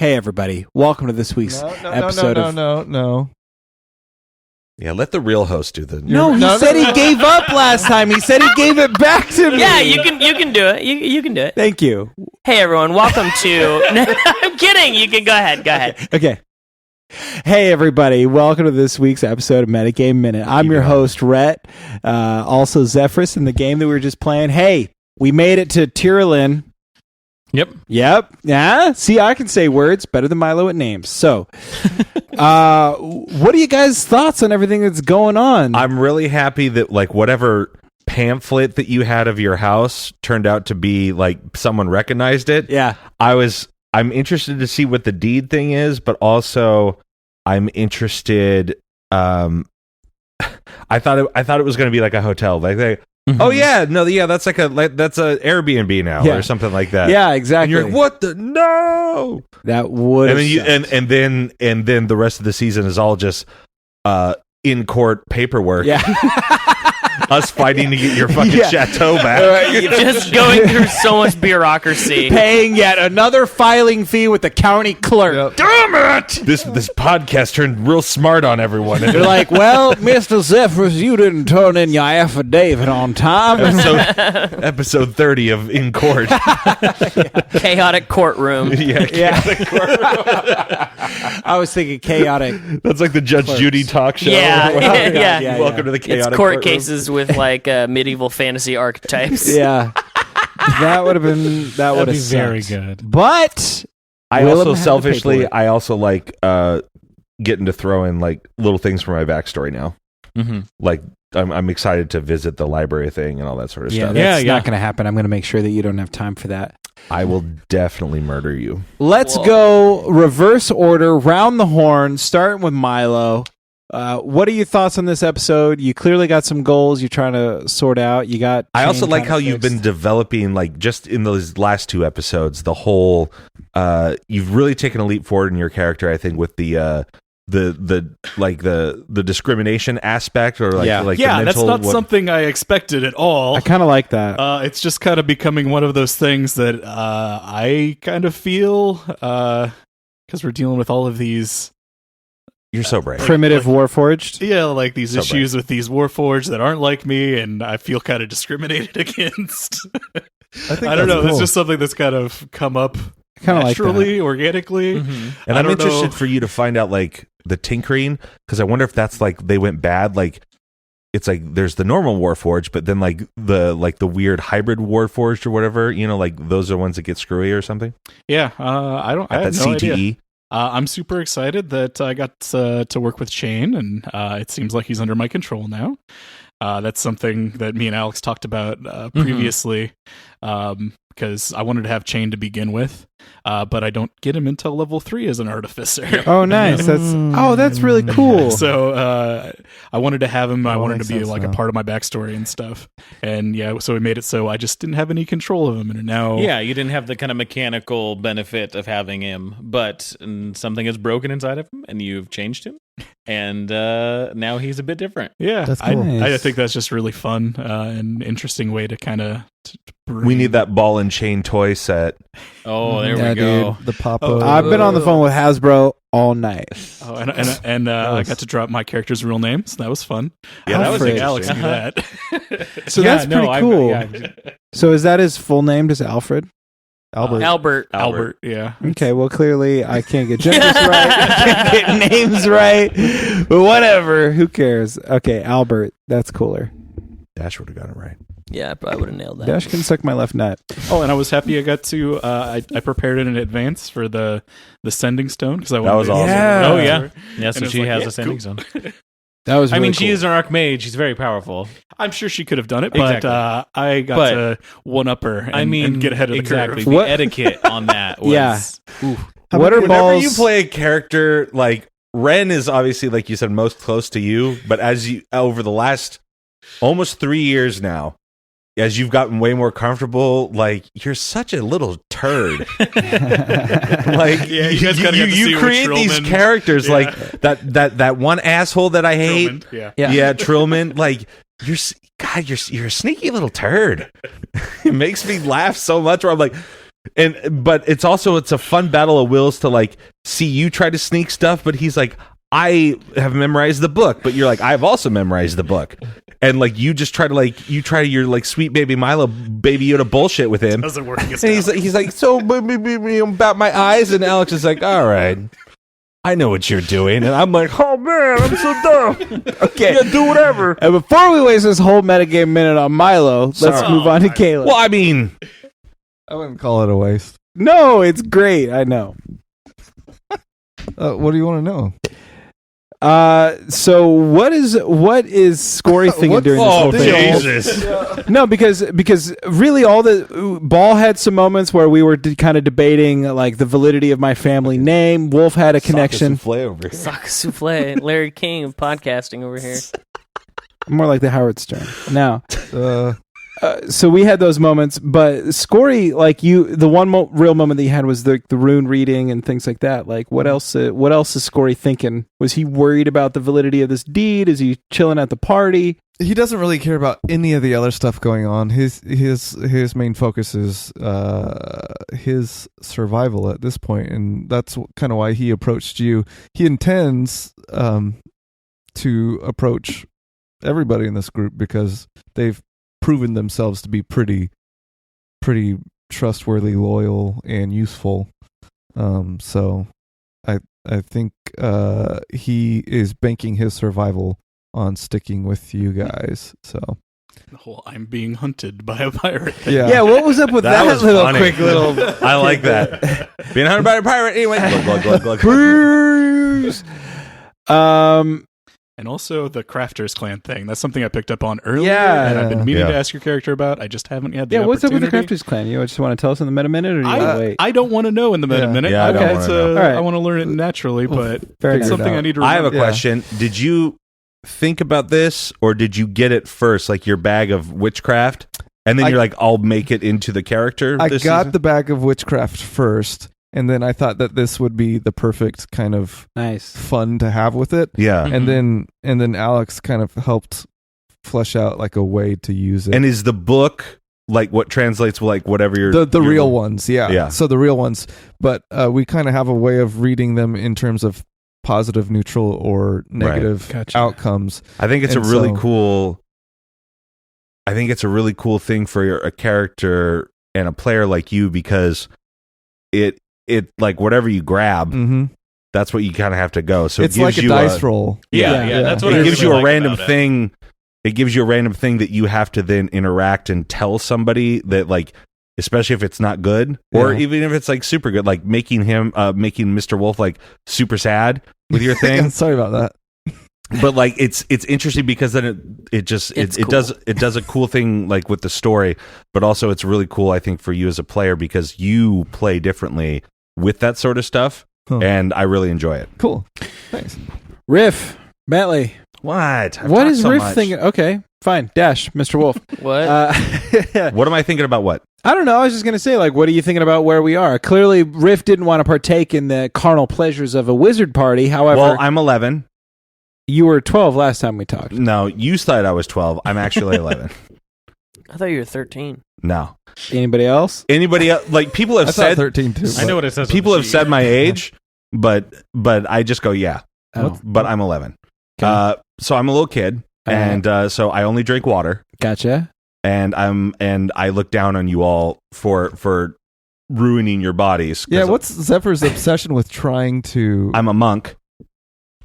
Hey, everybody. Welcome to this week's episode of... No. Yeah, let the real host do the... No, he said he gave up last time. He said he gave it back to me. Yeah, you can do it. You can do it. Thank you. Hey, everyone. Welcome to... I'm kidding. You can go ahead. Okay. Hey, everybody. Welcome to this week's episode of Metagame Minute. I'm your host, Rhett. Also, Zephyrus in the game that we were just playing. Hey, we made it to Tyrolin. Yep. Yeah. See, I can say words better than Milo at names. So, what are you guys' thoughts on everything that's going on? I'm really happy that like whatever pamphlet that you had of your house turned out to be like someone recognized it. Yeah. I'm interested to see what the deed thing is, but also I'm interested. I thought it was going to be like a hotel, like they. Mm-hmm. Oh yeah, that's that's a Airbnb now or something like that. Yeah, exactly. And you're like, what the no? That would. And then the rest of the season is all just in court paperwork. Yeah. Us fighting to get your fucking chateau back. Just going through so much bureaucracy. Paying yet another filing fee with the county clerk. Yep. Damn it! This podcast turned real smart on everyone. They're like, well, Mr. Zephyrus, you didn't turn in your affidavit on time. Episode 30 of In Court. Chaotic courtroom. Chaotic courtroom. I was thinking chaotic. That's like the Judge clerks. Judy talk show. Yeah. Welcome to the chaotic It's court courtroom. cases with like medieval fantasy archetypes. Yeah. That would have been very good. But I also like getting to throw in like little things for my backstory now. Mm-hmm. Like I'm excited to visit the library thing and all that sort of stuff. That's not going to happen. I'm going to make sure that you don't have time for that. I will definitely murder you. Let's go reverse order, round the horn, starting with Milo. What are your thoughts on this episode? You clearly got some goals you're trying to sort out. I also like how you've been developing, like just in those last two episodes, the whole. You've really taken a leap forward in your character, I think, with the discrimination aspect or the mental, that's not something I expected at all. I kind of like that. It's just kind of becoming one of those things that I kind of feel because we're dealing with all of these. You're so brave. Primitive Warforged? Yeah, like these issues with these Warforged that aren't like me, and I feel kind of discriminated against. I don't know. Cool. It's just something that's kind of come up naturally, organically. Mm-hmm. And I'm interested for you to find out like the tinkering, because I wonder if that's like they went bad. Like it's like there's the normal Warforged, but then like the weird hybrid Warforged or whatever. You know, like those are ones that get screwy or something. Yeah, I have no CTE. idea. I'm super excited that I got to work with Shane, and it seems like he's under my control now. That's something that me and Alex talked about previously, because I wanted to have Shane to begin with, but I don't get him until level 3 as an artificer. Oh, nice! That's really cool. So I wanted to have him. I wanted to be like a part of my backstory and stuff, and so we made it so I just didn't have any control of him, and now you didn't have the kind of mechanical benefit of having him, but something is broken inside of him, and you've changed him. And now he's a bit different. Yeah, that's cool. I think that's just really fun and interesting way to kind of. We need that ball and chain toy set. Oh, there we go. Dude. The pop-up. I've been on the phone with Hasbro all night. Oh, and I got to drop my character's real name, so that was fun. Yeah, that was Alex knew that. So that's pretty cool. So is that his full name? Just Alfred? Albert. Yeah. Okay, well, clearly I can't get genders right. I can't get names right. But whatever. Who cares? Okay, Albert. That's cooler. Dash would have got it right. Yeah, I probably would have nailed that. Dash can suck my left nut. Oh, and I was happy I got to. I prepared it in advance for the sending stone because I wanted. That was awesome. Yeah. Oh yeah. Yeah. So she has a sending stone. That was. Really she is an archmage. She's very powerful. I'm sure she could have done it, but I got to one up her. And get ahead of the curve. The etiquette on that was. Whenever you play a character like Ren is obviously, like you said, most close to you, but as you over the last almost 3 years now, as you've gotten way more comfortable, like you're such a little turd. Like you create these characters like that one asshole that I hate. Trillman. Like you're a sneaky little turd. It makes me laugh so much. Where I'm like, But it's a fun battle of wills to like see you try to sneak stuff, but he's like, I have memorized the book, but you're like, I've also memorized the book. And like you just try your like sweet baby Milo, baby Yoda bullshit with him. Doesn't work. And he's like, so about my eyes, and Alex is like, all right, I know what you're doing, and I'm like, oh man, I'm so dumb. Okay, yeah, do whatever. And before we waste this whole metagame minute on Milo, let's move on to Caleb. Well, I mean, I wouldn't call it a waste. No, it's great. I know. What do you want to know? So what is Scory thinking during this whole thing? Jesus. No, because really all the Ball had some moments where we were kind of debating like the validity of my family name. Wolf had a connection. Saka Souffle, Larry King of podcasting over here. More like the Howard Stern. Now, so we had those moments, but Scory, like the one real moment that you had was the rune reading and things like that. Like, what else is Scory thinking? Was he worried about the validity of this deed? Is he chilling at the party? He doesn't really care about any of the other stuff going on. His main focus is his survival at this point, and that's kind of why he approached you. He intends to approach everybody in this group because they've proven themselves to be pretty trustworthy, loyal, and useful. So I think he is banking his survival on sticking with you guys. So The whole I'm being hunted by a pirate thing. Yeah, what was up with that was little funny. quick little... I like that. Being hunted by a pirate. Anyway. Glug, glug, glug, glug. Bruce! And also the Crafters Clan thing. That's something I picked up on earlier, Yeah. and I've been meaning Yeah. to ask your character about. I just haven't had the Yeah, what's up with the opportunity. Crafters Clan? You just want to tell us in the meta minute, or do you want to wait? I don't want to know in the meta minute. Yeah, I don't wanna know. All right. I want to learn it naturally, but fair it's enough. something I need to I remember. have a question. Did you think about this, or did you get it first, like your bag of witchcraft, and then you're like, I'll make it into the character? I this got season? the bag of witchcraft first, and then I thought that this would be the perfect kind of Nice. fun to have with it. Yeah. And then Alex kind of helped flesh out like a way to use it. And is the book like what translates like whatever you're the real ones, yeah. Yeah. So the real ones, but we kind of have a way of reading them in terms of positive, neutral, or negative Gotcha. outcomes. I think it's And a really so- cool. I think it's a really cool thing for a character and a player like you, because it like whatever you grab, Mm-hmm. that's what you kind of have to go. So It's it gives like a you dice roll. Yeah, that's what it I gives really you a like random about it. thing. It gives you a random thing that you have to then interact and tell somebody that, like, especially if it's not good, or Yeah. even if it's like super good, like making Mr. Wolf like super sad with your thing. Sorry about that. But like it's interesting because then it does a cool thing like with the story, but also it's really cool, I think, for you as a player, because you play differently with that sort of stuff, Huh. and I really enjoy it. Cool. Thanks. Riff. Bentley. What What is Riff thinking? Okay, fine. Dash, Mr. Wolf. What? What am I thinking about? What? I don't know. I was just going to say, like, what are you thinking about where we are? Clearly, Riff didn't want to partake in the carnal pleasures of a wizard party. However, Well, I'm 11. you were 12 last time we talked. No, you thought I was 12. I'm actually 11. I thought you were 13. No. Anybody else? Anybody else? Like, people I have thought said 13 too. I know what it says. on people the have sheet. said my age, but I just go, yeah. Oh. But I'm 11. Okay. So I'm a little kid, and so I only drink water, Gotcha. and I look down on you all for ruining your bodies. 'cause Yeah, what's Zephyr's obsession with trying to I'm a monk.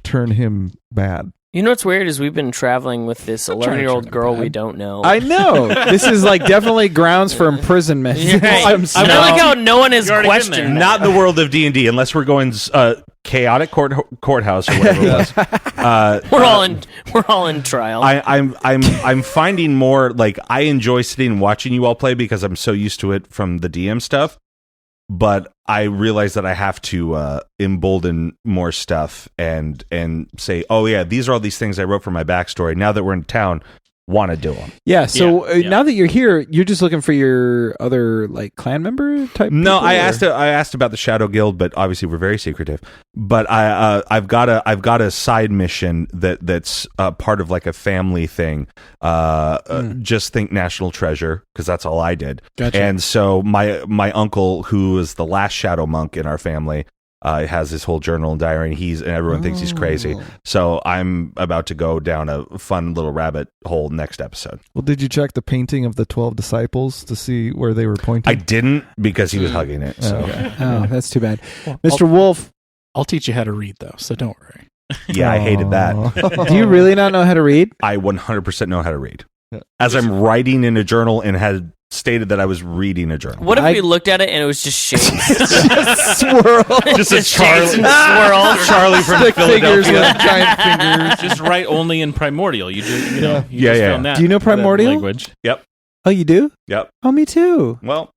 turn him bad? You know what's weird is we've been traveling with this I'm trying to 11-year-old turn girl it bad. we don't know. I know. This is like definitely grounds for imprisonment. Right. I'm I like how no one has You've already been questioned there. that. Not in the world of D&D, unless we're going chaotic courthouse or whatever it was. We're all in trial. I'm finding more, like, I enjoy sitting and watching you all play because I'm so used to it from the DM stuff. But I realize that I have to embolden more stuff and say, oh yeah, these are all these things I wrote for my backstory. Now that we're in town, want to do them. Yeah. So Yeah. now that you're here, you're just looking for your other like clan member type. No, people, I or? asked about the Shadow Guild, but obviously we're very secretive. But I've got a side mission that's part of like a family thing. Just think National Treasure, because that's all I did. Gotcha. And so my uncle, who is the last shadow monk in our family, has his whole journal and diary, and everyone thinks he's crazy. So I'm about to go down a fun little rabbit hole next episode. Well, did you check the painting of the 12 disciples to see where they were pointing? I didn't, because he was hugging it. So Oh, that's too bad. Well, Mr. Wolf, I'll teach you how to read, though, so don't worry. yeah, I hated that. Aw. do you really not know how to read? I 100% know how to read. Yeah. As I'm writing in a journal and had stated that I was reading a journal. What if we looked at it and it was just shapes? Swirl. Just a shapes Charlie, and swirls. Charlie from Stick figures Philadelphia. with giant fingers. Just write only in primordial. You just, you know, you Yeah, just yeah. found that Do you know that primordial? language? Oh, you do? Yep. Oh, me too. Well,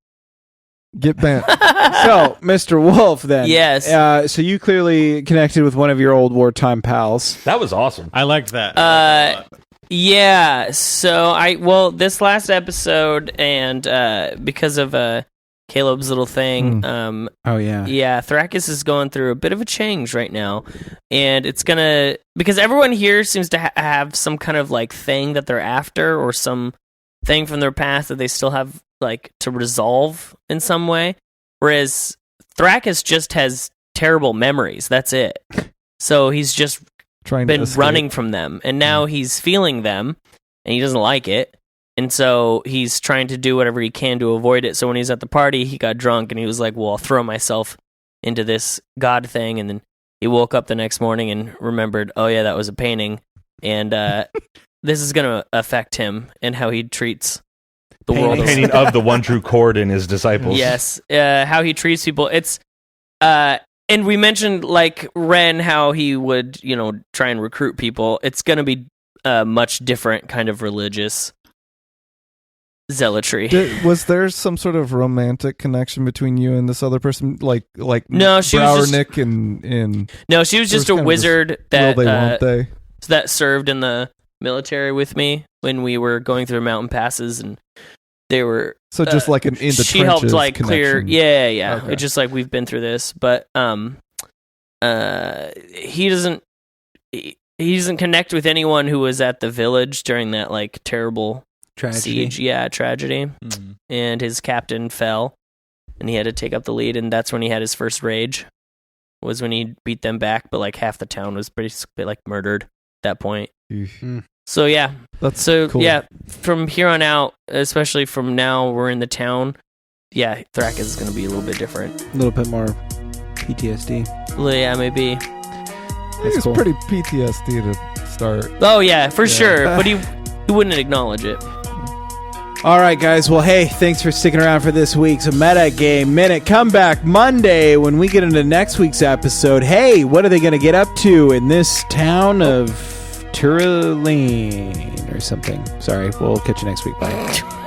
Get bent. So, Mr. Wolf, then. Yes. So you clearly connected with one of your old wartime pals. that was awesome. I liked that. Yeah. So this last episode, and because of Caleb's little thing, Oh, yeah. yeah, Thrakis is going through a bit of a change right now, and it's because everyone here seems to have some kind of like thing that they're after, or some thing from their past that they still have like to resolve in some way, whereas Thrakis just has terrible memories. That's it. So he's just Trying been to escape. running from them, and now he's feeling them, and he doesn't like it, and so he's trying to do whatever he can to avoid it. So when he's at the party, he got drunk, and he was like, well, I'll throw myself into this god thing, and then he woke up the next morning and remembered, oh yeah, that was a painting, and this is going to affect him and how he treats the world. Painting of the one true chord in his disciples. Yes, how he treats people. It's and we mentioned like Ren, how he would, try and recruit people. It's going to be a much different kind of religious zealotry. Was there some sort of romantic connection between you and this other person, like No, she was just- Browernick and No, she was just a kind of wizard will they that won't they? that served in the military with me when we were going through mountain passes, and they were. So just like an in the she helped trenches like clear. connection. Yeah. Okay. It's just like we've been through this, but he doesn't connect with anyone who was at the village during that like terrible Tragedy. siege. Yeah, tragedy. And his captain fell, and he had to take up the lead, and that's when he had his first rage. Was when he beat them back, but like half the town was pretty like murdered at that point. Eesh. So yeah, That's so cool. yeah, from here on out, especially from now we're in the town. Yeah, Thrakis is going to be a little bit different. A little bit more PTSD. Well, yeah, maybe. I think That's it's cool. pretty PTSD to start. Oh yeah, for Yeah. sure. But he wouldn't acknowledge it. All right, guys. Well, hey, thanks for sticking around for this week's Meta Game Minute. Come back Monday when we get into next week's episode. Hey, what are they going to get up to in this town of Tyroline or something? Sorry, we'll catch you next week. Bye.